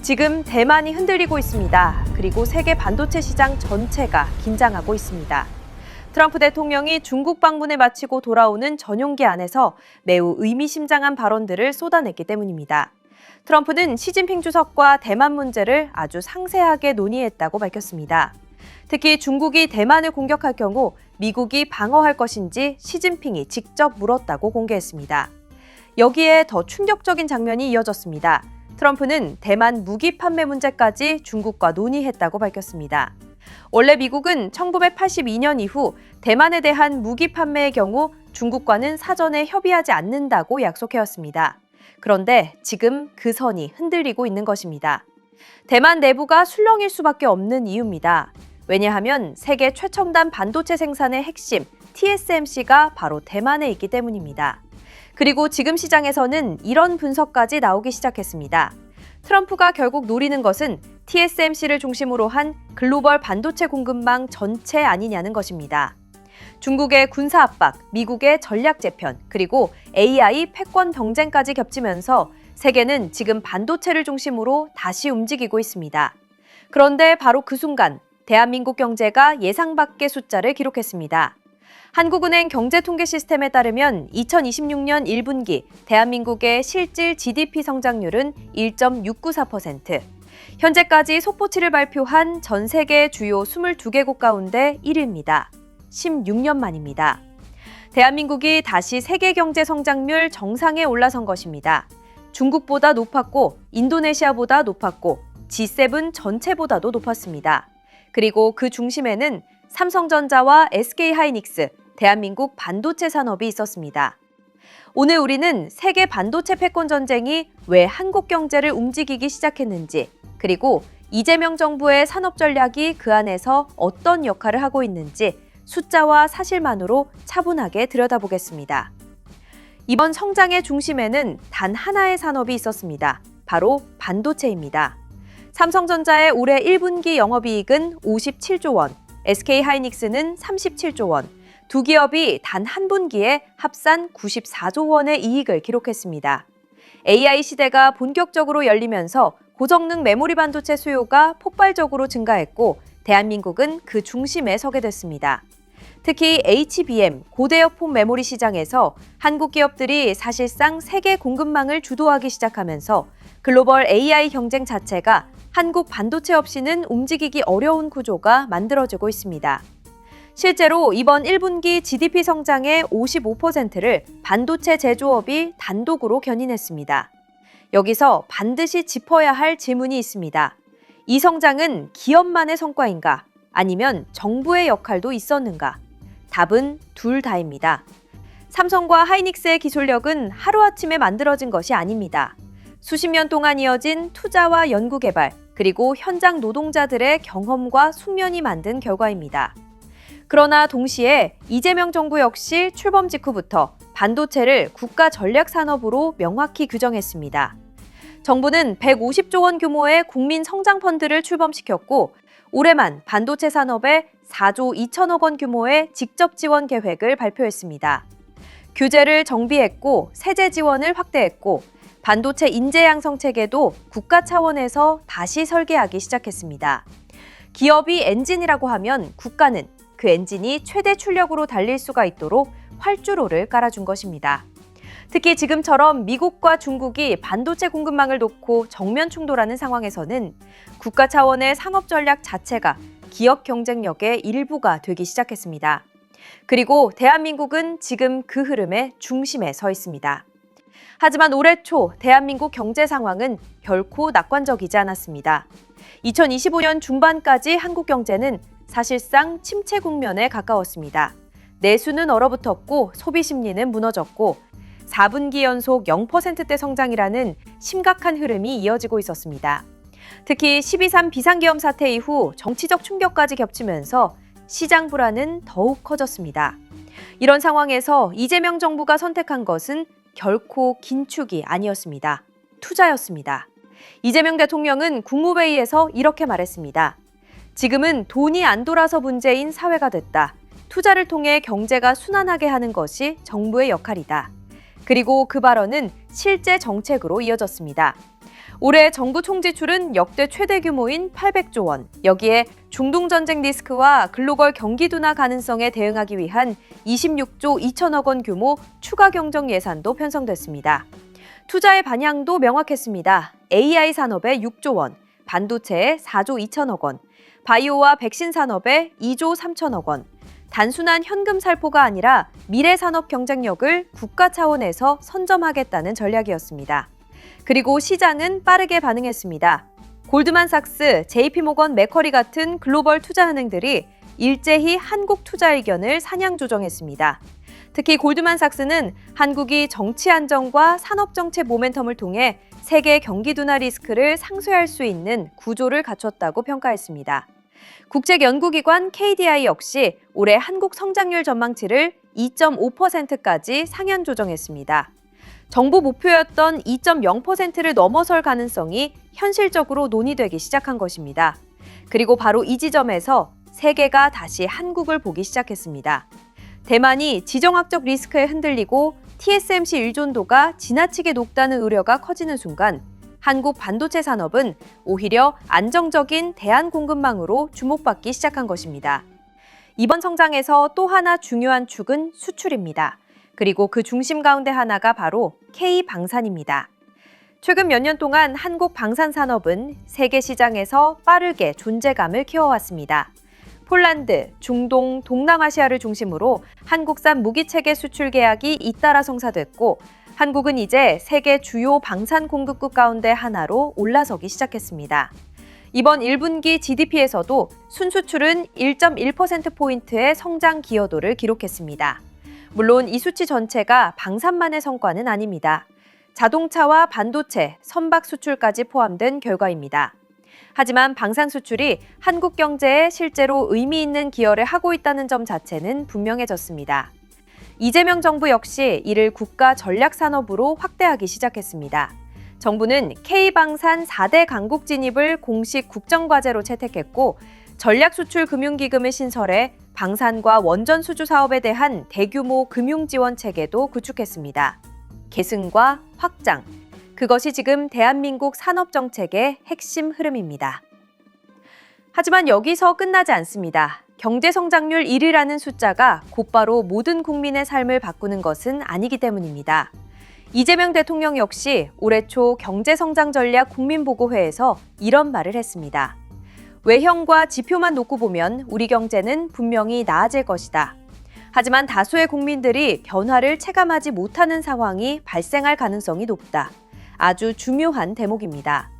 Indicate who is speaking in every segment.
Speaker 1: 지금 대만이 흔들리고 있습니다. 그리고 세계 반도체 시장 전체가 긴장하고 있습니다. 트럼프 대통령이 중국 방문을 마치고 돌아오는 전용기 안에서 매우 의미심장한 발언들을 쏟아냈기 때문입니다. 트럼프는 시진핑 주석과 대만 문제를 아주 상세하게 논의했다고 밝혔습니다. 특히 중국이 대만을 공격할 경우 미국이 방어할 것인지 시진핑이 직접 물었다고 공개했습니다. 여기에 더 충격적인 장면이 이어졌습니다. 트럼프는 대만 무기 판매 문제까지 중국과 논의했다고 밝혔습니다. 원래 미국은 1982년 이후 대만에 대한 무기 판매의 경우 중국과는 사전에 협의하지 않는다고 약속해왔습니다. 그런데 지금 그 선이 흔들리고 있는 것입니다. 대만 내부가 술렁일 수밖에 없는 이유입니다. 왜냐하면 세계 최첨단 반도체 생산의 핵심 TSMC가 바로 대만에 있기 때문입니다. 그리고 지금 시장에서는 이런 분석까지 나오기 시작했습니다. 트럼프가 결국 노리는 것은 TSMC를 중심으로 한 글로벌 반도체 공급망 전체 아니냐는 것입니다. 중국의 군사 압박, 미국의 전략 재편, 그리고 AI 패권 경쟁까지 겹치면서 세계는 지금 반도체를 중심으로 다시 움직이고 있습니다. 그런데 바로 그 순간 대한민국 경제가 예상 밖의 숫자를 기록했습니다. 한국은행 경제통계 시스템에 따르면 2026년 1분기 대한민국의 실질 GDP 성장률은 1.694%, 현재까지 속보치를 발표한 전 세계 주요 22개국 가운데 1위입니다. 16년 만입니다. 대한민국이 다시 세계 경제 성장률 정상에 올라선 것입니다. 중국보다 높았고 인도네시아보다 높았고 G7 전체보다도 높았습니다. 그리고 그 중심에는 삼성전자와 SK하이닉스, 대한민국 반도체 산업이 있었습니다. 오늘 우리는 세계 반도체 패권 전쟁이 왜 한국 경제를 움직이기 시작했는지, 그리고 이재명 정부의 산업 전략이 그 안에서 어떤 역할을 하고 있는지 숫자와 사실만으로 차분하게 들여다보겠습니다. 이번 성장의 중심에는 단 하나의 산업이 있었습니다. 바로 반도체입니다. 삼성전자의 올해 1분기 영업이익은 57조 원, SK하이닉스는 37조 원, 두 기업이 단 한 분기에 합산 94조 원의 이익을 기록했습니다. AI 시대가 본격적으로 열리면서 고성능 메모리 반도체 수요가 폭발적으로 증가했고 대한민국은 그 중심에 서게 됐습니다. 특히 HBM, 고대역폭 메모리 시장에서 한국 기업들이 사실상 세계 공급망을 주도하기 시작하면서 글로벌 AI 경쟁 자체가 한국 반도체 없이는 움직이기 어려운 구조가 만들어지고 있습니다. 실제로 이번 1분기 GDP 성장의 55%를 반도체 제조업이 단독으로 견인했습니다. 여기서 반드시 짚어야 할 질문이 있습니다. 이 성장은 기업만의 성과인가? 아니면 정부의 역할도 있었는가? 답은 둘 다입니다. 삼성과 하이닉스의 기술력은 하루아침에 만들어진 것이 아닙니다. 수십 년 동안 이어진 투자와 연구개발, 그리고 현장 노동자들의 경험과 숙련이 만든 결과입니다. 그러나 동시에 이재명 정부 역시 출범 직후부터 반도체를 국가 전략 산업으로 명확히 규정했습니다. 정부는 150조 원 규모의 국민 성장 펀드를 출범시켰고 올해만 반도체 산업에 4조 2천억 원 규모의 직접 지원 계획을 발표했습니다. 규제를 정비했고 세제 지원을 확대했고 반도체 인재 양성 체계도 국가 차원에서 다시 설계하기 시작했습니다. 기업이 엔진이라고 하면 국가는 그 엔진이 최대 출력으로 달릴 수가 있도록 활주로를 깔아준 것입니다. 특히 지금처럼 미국과 중국이 반도체 공급망을 놓고 정면 충돌하는 상황에서는 국가 차원의 산업 전략 자체가 기업 경쟁력의 일부가 되기 시작했습니다. 그리고 대한민국은 지금 그 흐름의 중심에 서 있습니다. 하지만 올해 초 대한민국 경제 상황은 결코 낙관적이지 않았습니다. 2025년 중반까지 한국 경제는 사실상 침체 국면에 가까웠습니다. 내수는 얼어붙었고 소비 심리는 무너졌고 4분기 연속 0%대 성장이라는 심각한 흐름이 이어지고 있었습니다. 특히 12.3 비상계엄 사태 이후 정치적 충격까지 겹치면서 시장 불안은 더욱 커졌습니다. 이런 상황에서 이재명 정부가 선택한 것은 결코 긴축이 아니었습니다. 투자였습니다. 이재명 대통령은 국무회의에서 이렇게 말했습니다. 지금은 돈이 안 돌아서 문제인 사회가 됐다. 투자를 통해 경제가 순환하게 하는 것이 정부의 역할이다. 그리고 그 발언은 실제 정책으로 이어졌습니다. 올해 정부 총지출은 역대 최대 규모인 800조 원. 여기에 중동전쟁 리스크와 글로벌 경기 둔화 가능성에 대응하기 위한 26조 2천억 원 규모 추가 경정 예산도 편성됐습니다. 투자의 방향도 명확했습니다. AI 산업에 6조 원, 반도체에 4조 2천억 원, 바이오와 백신 산업에 2조 3천억 원. 단순한 현금 살포가 아니라 미래 산업 경쟁력을 국가 차원에서 선점하겠다는 전략이었습니다. 그리고 시장은 빠르게 반응했습니다. 골드만삭스, JP모건 매커리 같은 글로벌 투자은행들이 일제히 한국 투자 의견을 상향 조정했습니다. 특히 골드만삭스는 한국이 정치 안정과 산업 정책 모멘텀을 통해 세계 경기 둔화 리스크를 상쇄할 수 있는 구조를 갖췄다고 평가했습니다. 국책연구기관 KDI 역시 올해 한국 성장률 전망치를 2.5%까지 상향 조정했습니다. 정부 목표였던 2.0%를 넘어설 가능성이 현실적으로 논의되기 시작한 것입니다. 그리고 바로 이 지점에서 세계가 다시 한국을 보기 시작했습니다. 대만이 지정학적 리스크에 흔들리고 TSMC 의존도가 지나치게 높다는 우려가 커지는 순간 한국 반도체 산업은 오히려 안정적인 대안 공급망으로 주목받기 시작한 것입니다. 이번 성장에서 또 하나 중요한 축은 수출입니다. 그리고 그 중심 가운데 하나가 바로 K방산입니다. 최근 몇 년 동안 한국 방산 산업은 세계 시장에서 빠르게 존재감을 키워왔습니다. 폴란드, 중동, 동남아시아를 중심으로 한국산 무기체계 수출 계약이 잇따라 성사됐고 한국은 이제 세계 주요 방산 공급국 가운데 하나로 올라서기 시작했습니다. 이번 1분기 GDP에서도 순수출은 1.1%포인트의 성장 기여도를 기록했습니다. 물론 이 수치 전체가 방산만의 성과는 아닙니다. 자동차와 반도체, 선박 수출까지 포함된 결과입니다. 하지만 방산 수출이 한국 경제에 실제로 의미 있는 기여를 하고 있다는 점 자체는 분명해졌습니다. 이재명 정부 역시 이를 국가 전략 산업으로 확대하기 시작했습니다. 정부는 K방산 4대 강국 진입을 공식 국정과제로 채택했고 전략 수출 금융기금을 신설해 방산과 원전 수주 사업에 대한 대규모 금융 지원 체계도 구축했습니다. 계승과 확장, 그것이 지금 대한민국 산업 정책의 핵심 흐름입니다. 하지만 여기서 끝나지 않습니다. 경제 성장률 1위라는 숫자가 곧바로 모든 국민의 삶을 바꾸는 것은 아니기 때문입니다. 이재명 대통령 역시 올해 초 경제성장 전략 국민보고회에서 이런 말을 했습니다. 외형과 지표만 놓고 보면 우리 경제는 분명히 나아질 것이다. 하지만 다수의 국민들이 변화를 체감하지 못하는 상황이 발생할 가능성이 높다. 아주 중요한 대목입니다.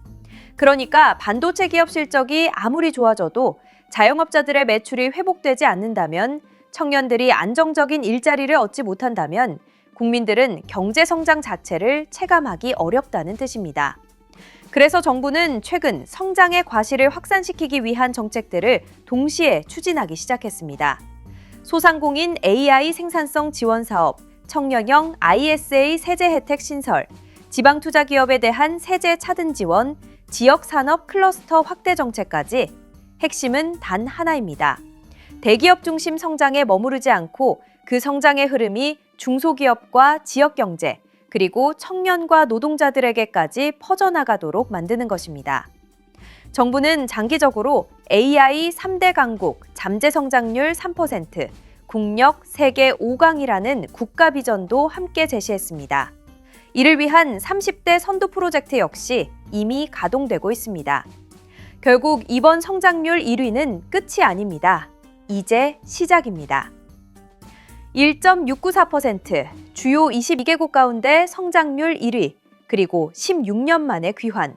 Speaker 1: 그러니까 반도체 기업 실적이 아무리 좋아져도 자영업자들의 매출이 회복되지 않는다면, 청년들이 안정적인 일자리를 얻지 못한다면 국민들은 경제 성장 자체를 체감하기 어렵다는 뜻입니다. 그래서 정부는 최근 성장의 과실을 확산시키기 위한 정책들을 동시에 추진하기 시작했습니다. 소상공인 AI 생산성 지원 사업, 청년형 ISA 세제 혜택 신설, 지방투자기업에 대한 세제 차등 지원, 지역산업 클러스터 확대 정책까지 핵심은 단 하나입니다. 대기업 중심 성장에 머무르지 않고 그 성장의 흐름이 중소기업과 지역경제, 그리고 청년과 노동자들에게까지 퍼져나가도록 만드는 것입니다. 정부는 장기적으로 AI 3대 강국, 잠재 성장률 3%, 국력 세계 5강이라는 국가 비전도 함께 제시했습니다. 이를 위한 30대 선도 프로젝트 역시 이미 가동되고 있습니다. 결국 이번 성장률 1위는 끝이 아닙니다. 이제 시작입니다. 1.694%, 주요 22개국 가운데 성장률 1위, 그리고 16년 만에 귀환.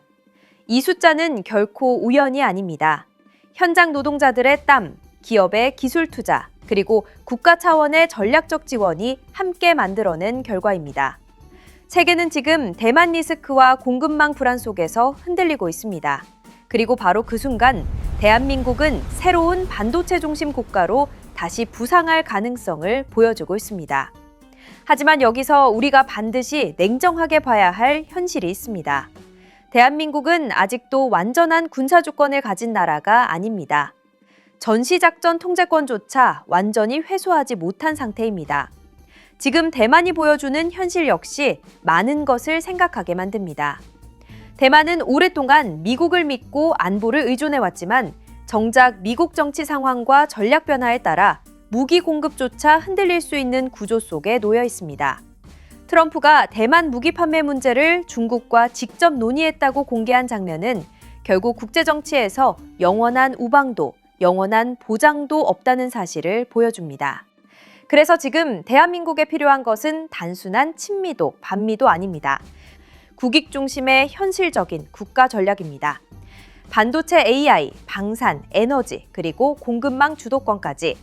Speaker 1: 이 숫자는 결코 우연이 아닙니다. 현장 노동자들의 땀, 기업의 기술 투자, 그리고 국가 차원의 전략적 지원이 함께 만들어낸 결과입니다. 세계는 지금 대만 리스크와 공급망 불안 속에서 흔들리고 있습니다. 그리고 바로 그 순간 대한민국은 새로운 반도체 중심 국가로 다시 부상할 가능성을 보여주고 있습니다. 하지만 여기서 우리가 반드시 냉정하게 봐야 할 현실이 있습니다. 대한민국은 아직도 완전한 군사주권을 가진 나라가 아닙니다. 전시작전 통제권조차 완전히 회수하지 못한 상태입니다. 지금 대만이 보여주는 현실 역시 많은 것을 생각하게 만듭니다. 대만은 오랫동안 미국을 믿고 안보를 의존해왔지만 정작 미국 정치 상황과 전략 변화에 따라 무기 공급조차 흔들릴 수 있는 구조 속에 놓여 있습니다. 트럼프가 대만 무기 판매 문제를 중국과 직접 논의했다고 공개한 장면은 결국 국제정치에서 영원한 우방도, 영원한 보장도 없다는 사실을 보여줍니다. 그래서 지금 대한민국에 필요한 것은 단순한 친미도, 반미도 아닙니다. 국익 중심의 현실적인 국가 전략입니다. 반도체 AI, 방산, 에너지, 그리고 공급망 주도권까지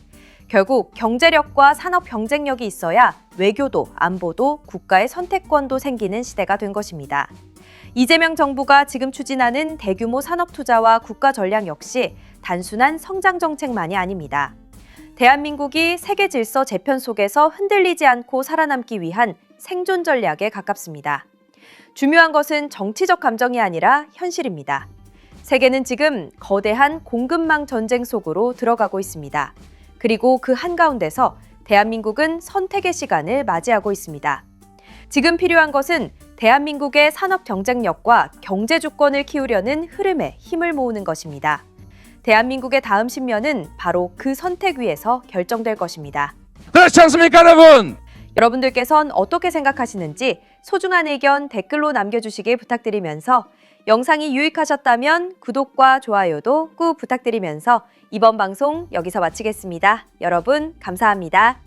Speaker 1: 결국 경제력과 산업 경쟁력이 있어야 외교도, 안보도, 국가의 선택권도 생기는 시대가 된 것입니다. 이재명 정부가 지금 추진하는 대규모 산업 투자와 국가 전략 역시 단순한 성장 정책만이 아닙니다. 대한민국이 세계 질서 재편 속에서 흔들리지 않고 살아남기 위한 생존 전략에 가깝습니다. 중요한 것은 정치적 감정이 아니라 현실입니다. 세계는 지금 거대한 공급망 전쟁 속으로 들어가고 있습니다. 그리고 그 한가운데서 대한민국은 선택의 시간을 맞이하고 있습니다. 지금 필요한 것은 대한민국의 산업 경쟁력과 경제 주권을 키우려는 흐름에 힘을 모으는 것입니다. 대한민국의 다음 10년은 바로 그 선택 위에서 결정될 것입니다.
Speaker 2: 그렇지 않습니까, 여러분?
Speaker 1: 여러분들께선 어떻게 생각하시는지 소중한 의견 댓글로 남겨주시길 부탁드리면서 영상이 유익하셨다면 구독과 좋아요도 꾹 부탁드리면서 이번 방송 여기서 마치겠습니다. 여러분 감사합니다.